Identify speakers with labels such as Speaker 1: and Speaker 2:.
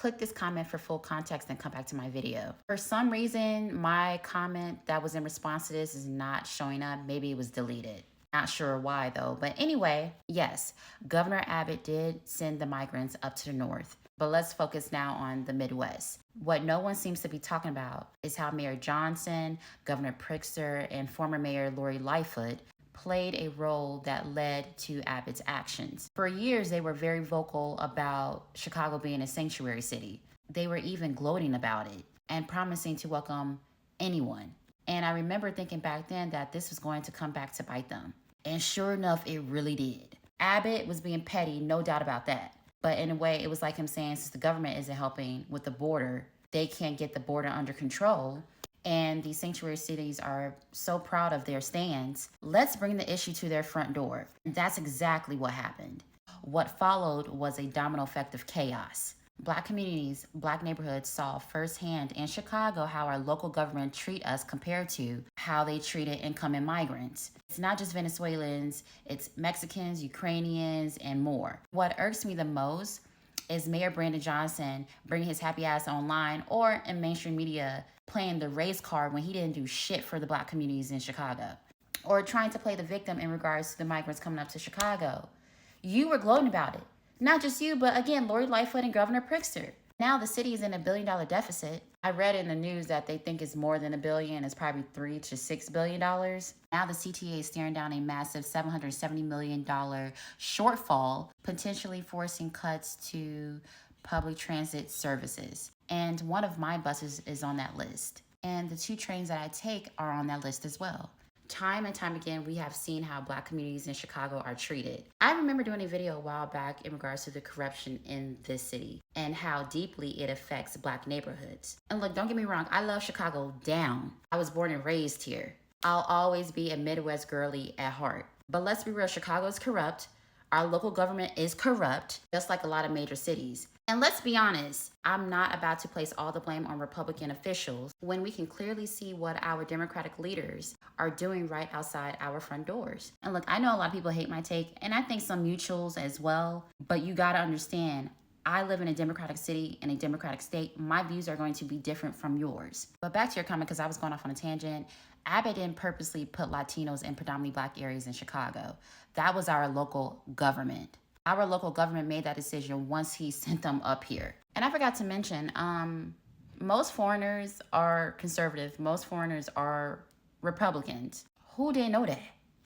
Speaker 1: click this comment for full context and come back to my video. For some reason, my comment that was in response to this is not showing up. Maybe it was deleted. Not sure why though. But anyway, yes, Governor Abbott did send the migrants up to the north. But let's focus now on the Midwest. What no one seems to be talking about is how Mayor Johnson, Governor Pritzker, and former Mayor Lori Lightfoot played a role that led to Abbott's actions. For years, they were very vocal about Chicago being a sanctuary city. They were even gloating about it and promising to welcome anyone. And I remember thinking back then that this was going to come back to bite them. And sure enough, it really did. Abbott was being petty, no doubt about that. But in a way, it was like him saying, since the government isn't helping with the border, they can't get the border under control. And these sanctuary cities are so proud of their stands. Let's bring the issue to their front door. And that's exactly what happened. What followed was a domino effect of chaos. Black communities, Black neighborhoods saw firsthand in Chicago how our local government treat us compared to how they treated incoming migrants. It's not just Venezuelans, it's Mexicans, Ukrainians, and more. What irks me the most is Mayor Brandon Johnson bringing his happy ass online or in mainstream media playing the race card when he didn't do shit for the Black communities in Chicago. Or trying to play the victim in regards to the migrants coming up to Chicago. You were gloating about it. Not just you, but again, Lori Lightfoot and Governor Pritzker. Now the city is in $1 billion deficit. I read in the news that they think it's more than $1 billion. It's probably $3 to $6 billion. Now the CTA is staring down a massive $770 million shortfall, potentially forcing cuts to public transit services. And one of my buses is on that list. And the 2 trains that I take are on that list as well. Time and time again, we have seen how Black communities in Chicago are treated. I remember doing a video a while back in regards to the corruption in this city and how deeply it affects Black neighborhoods. And look, don't get me wrong, I love Chicago down. I was born and raised here. I'll always be a Midwest girly at heart. But let's be real, Chicago is corrupt. Our local government is corrupt, just like a lot of major cities. And let's be honest, I'm not about to place all the blame on Republican officials when we can clearly see what our Democratic leaders are doing right outside our front doors. And look, I know a lot of people hate my take, and I think some mutuals as well, but you gotta understand, I live in a Democratic city, in a Democratic state. My views are going to be different from yours. But back to your comment, because I was going off on a tangent. Abbott didn't purposely put Latinos in predominantly Black areas in Chicago. That was our local government. Our local government made that decision once he sent them up here. And I forgot to mention, most foreigners are conservative. Most foreigners are Republicans. Who didn't know that?